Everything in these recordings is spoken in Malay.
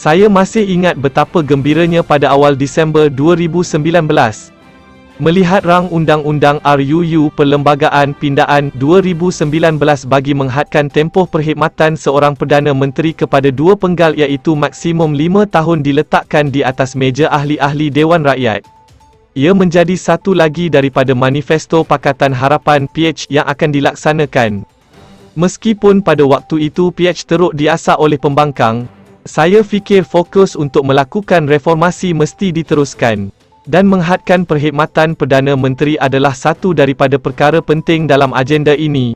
Saya masih ingat betapa gembiranya pada awal Disember 2019. Melihat rang undang-undang RUU Perlembagaan Pindaan 2019 bagi menghadkan tempoh perkhidmatan seorang Perdana Menteri kepada 2 penggal iaitu maksimum 5 tahun diletakkan di atas meja ahli-ahli Dewan Rakyat. Ia menjadi satu lagi daripada manifesto Pakatan Harapan PH yang akan dilaksanakan. Meskipun pada waktu itu PH teruk diasak oleh pembangkang, saya fikir fokus untuk melakukan reformasi mesti diteruskan. Dan menghadkan perkhidmatan Perdana Menteri adalah satu daripada perkara penting dalam agenda ini.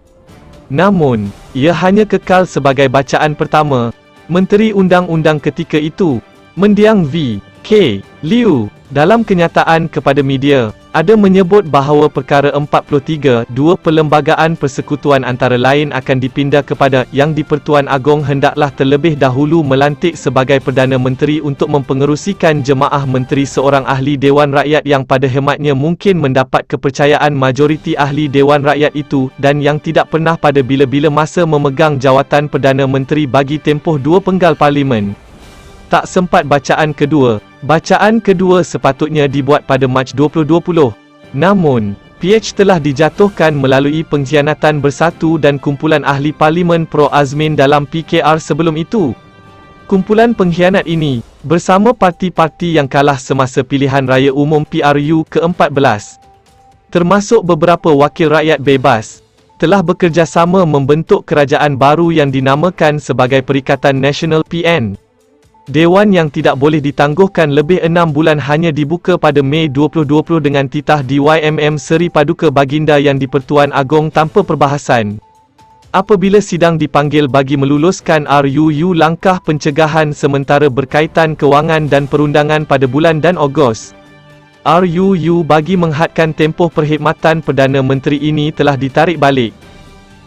Namun, ia hanya kekal sebagai bacaan pertama. Menteri Undang-Undang ketika itu, Mendiang V. K. Liu, dalam kenyataan kepada media, ada menyebut bahawa perkara 43(2) Perlembagaan Persekutuan antara lain akan dipindah kepada Yang di-Pertuan Agong hendaklah terlebih dahulu melantik sebagai Perdana Menteri untuk mempengerusikan jemaah menteri seorang ahli Dewan Rakyat yang pada hematnya mungkin mendapat kepercayaan majoriti ahli Dewan Rakyat itu dan yang tidak pernah pada bila-bila masa memegang jawatan Perdana Menteri bagi tempoh 2 penggal Parlimen. Tak sempat bacaan kedua. Bacaan kedua sepatutnya dibuat pada Mac 2020. Namun, PH telah dijatuhkan melalui pengkhianatan Bersatu dan kumpulan ahli Parlimen Pro-Azmin dalam PKR sebelum itu. Kumpulan pengkhianat ini, bersama parti-parti yang kalah semasa pilihan raya umum PRU ke-14, termasuk beberapa wakil rakyat bebas, telah bekerjasama membentuk kerajaan baru yang dinamakan sebagai Perikatan Nasional PN. Dewan yang tidak boleh ditangguhkan lebih 6 bulan hanya dibuka pada Mei 2020 dengan titah DYMM Seri Paduka Baginda Yang di-Pertuan Agong tanpa perbahasan. Apabila sidang dipanggil bagi meluluskan RUU langkah pencegahan sementara berkaitan kewangan dan perundangan pada bulan dan Ogos, RUU bagi menghadkan tempoh perkhidmatan Perdana Menteri ini telah ditarik balik.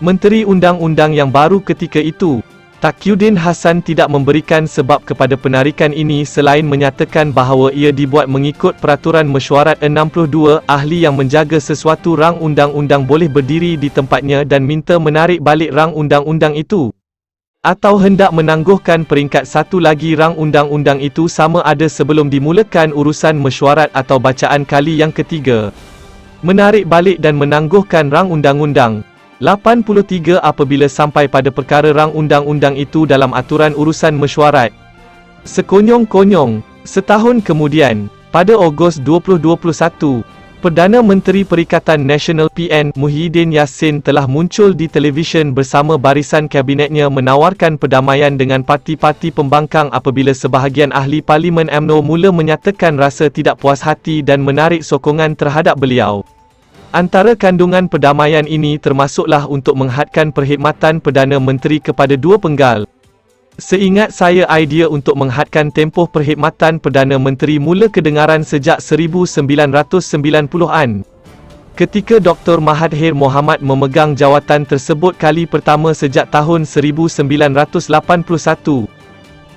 Menteri Undang-Undang yang baru ketika itu, Taqiyuddin Hassan tidak memberikan sebab kepada penarikan ini selain menyatakan bahawa ia dibuat mengikut Peraturan Mesyuarat 62 ahli yang menjaga sesuatu rang undang-undang boleh berdiri di tempatnya dan minta menarik balik rang undang-undang itu. Atau hendak menangguhkan peringkat satu lagi rang undang-undang itu sama ada sebelum dimulakan urusan mesyuarat atau bacaan kali yang ketiga. Menarik balik dan menangguhkan rang undang-undang 83 apabila sampai pada perkara rang undang-undang itu dalam aturan urusan mesyuarat. Sekonyong-konyong, setahun kemudian, pada Ogos 2021, Perdana Menteri Perikatan Nasional PN Muhyiddin Yassin telah muncul di televisyen bersama barisan kabinetnya menawarkan perdamaian dengan parti-parti pembangkang apabila sebahagian ahli Parlimen UMNO mula menyatakan rasa tidak puas hati dan menarik sokongan terhadap beliau. Antara kandungan perdamaian ini termasuklah untuk menghadkan perkhidmatan Perdana Menteri kepada 2 penggal. Seingat saya idea untuk menghadkan tempoh perkhidmatan Perdana Menteri mula kedengaran sejak 1990-an. Ketika Dr. Mahathir Mohamad memegang jawatan tersebut kali pertama sejak tahun 1981.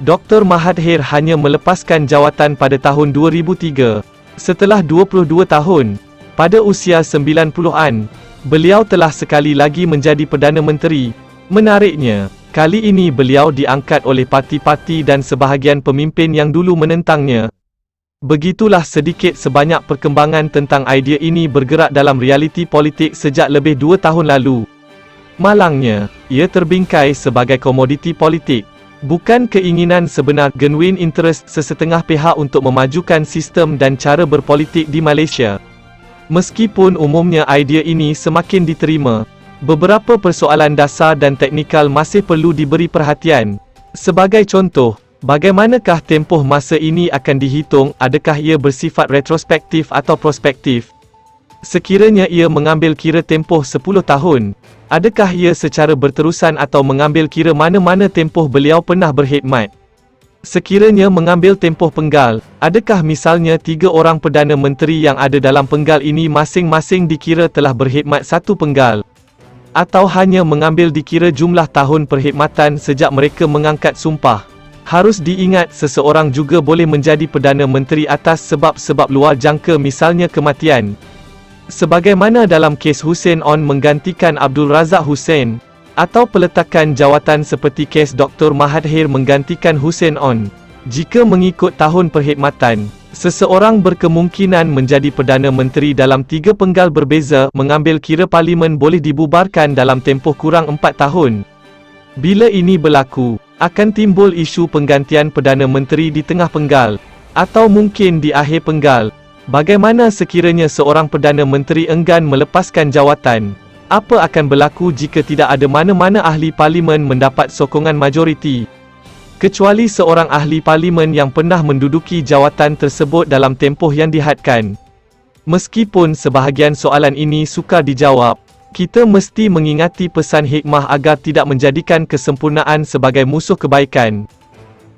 Dr. Mahathir hanya melepaskan jawatan pada tahun 2003. Setelah 22 tahun, pada usia 90-an, beliau telah sekali lagi menjadi Perdana Menteri. Menariknya, kali ini beliau diangkat oleh parti-parti dan sebahagian pemimpin yang dulu menentangnya. Begitulah sedikit sebanyak perkembangan tentang idea ini bergerak dalam realiti politik sejak lebih 2 tahun lalu. Malangnya, ia terbingkai sebagai komoditi politik. Bukan keinginan sebenar genuine interest sesetengah pihak untuk memajukan sistem dan cara berpolitik di Malaysia. Meskipun umumnya idea ini semakin diterima, beberapa persoalan dasar dan teknikal masih perlu diberi perhatian. Sebagai contoh, bagaimanakah tempoh masa ini akan dihitung, adakah ia bersifat retrospektif atau prospektif? Sekiranya ia mengambil kira tempoh 10 tahun, adakah ia secara berterusan atau mengambil kira mana-mana tempoh beliau pernah berkhidmat? Sekiranya mengambil tempoh penggal, adakah misalnya 3 orang Perdana Menteri yang ada dalam penggal ini masing-masing dikira telah berkhidmat 1 penggal? Atau hanya mengambil dikira jumlah tahun perkhidmatan sejak mereka mengangkat sumpah? Harus diingat seseorang juga boleh menjadi Perdana Menteri atas sebab-sebab luar jangka misalnya kematian. Sebagaimana dalam kes Hussein On menggantikan Abdul Razak Hussein, atau peletakan jawatan seperti kes Dr. Mahathir menggantikan Hussein On. Jika mengikut tahun perkhidmatan, seseorang berkemungkinan menjadi Perdana Menteri dalam 3 penggal berbeza, mengambil kira Parlimen boleh dibubarkan dalam tempoh kurang 4 tahun. Bila ini berlaku, akan timbul isu penggantian Perdana Menteri di tengah penggal, atau mungkin di akhir penggal. Bagaimana sekiranya seorang Perdana Menteri enggan melepaskan jawatan? Apa akan berlaku jika tidak ada mana-mana ahli parlimen mendapat sokongan majoriti? Kecuali seorang ahli parlimen yang pernah menduduki jawatan tersebut dalam tempoh yang dihadkan. Meskipun sebahagian soalan ini sukar dijawab, kita mesti mengingati pesan hikmah agar tidak menjadikan kesempurnaan sebagai musuh kebaikan.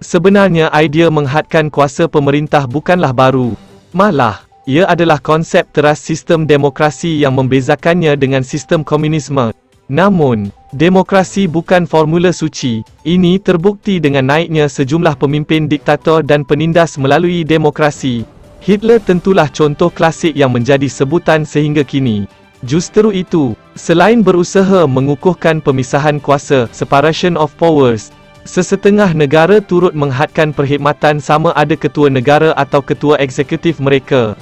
Sebenarnya idea menghadkan kuasa pemerintah bukanlah baru. Malah, ia adalah konsep teras sistem demokrasi yang membezakannya dengan sistem komunisme. Namun, demokrasi bukan formula suci. Ini terbukti dengan naiknya sejumlah pemimpin diktator dan penindas melalui demokrasi. Hitler tentulah contoh klasik yang menjadi sebutan sehingga kini. Justru itu, selain berusaha mengukuhkan pemisahan kuasa, separation of powers, sesetengah negara turut menghadkan perkhidmatan sama ada ketua negara atau ketua eksekutif mereka.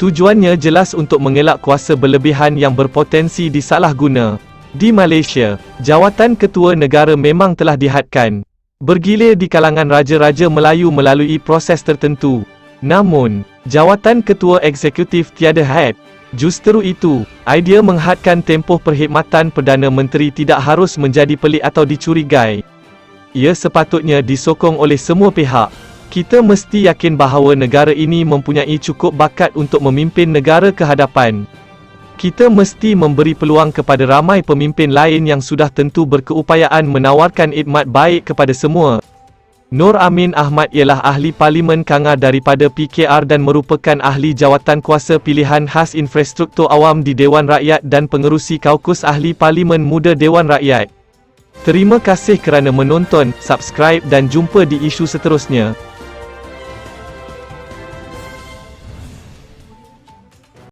Tujuannya jelas untuk mengelak kuasa berlebihan yang berpotensi disalahguna. Di Malaysia, jawatan ketua negara memang telah dihadkan. Bergilir di kalangan raja-raja Melayu melalui proses tertentu. Namun, jawatan ketua eksekutif tiada had. Justru itu, idea menghadkan tempoh perkhidmatan Perdana Menteri tidak harus menjadi pelik atau dicurigai. Ia sepatutnya disokong oleh semua pihak. Kita mesti yakin bahawa negara ini mempunyai cukup bakat untuk memimpin negara ke hadapan. Kita mesti memberi peluang kepada ramai pemimpin lain yang sudah tentu berkeupayaan menawarkan khidmat baik kepada semua. Nur Amin Ahmad ialah ahli Parlimen Kangar daripada PKR dan merupakan ahli jawatan kuasa pilihan khas infrastruktur awam di Dewan Rakyat dan pengerusi kaukus ahli Parlimen Muda Dewan Rakyat. Terima kasih kerana menonton, subscribe dan jumpa di isu seterusnya.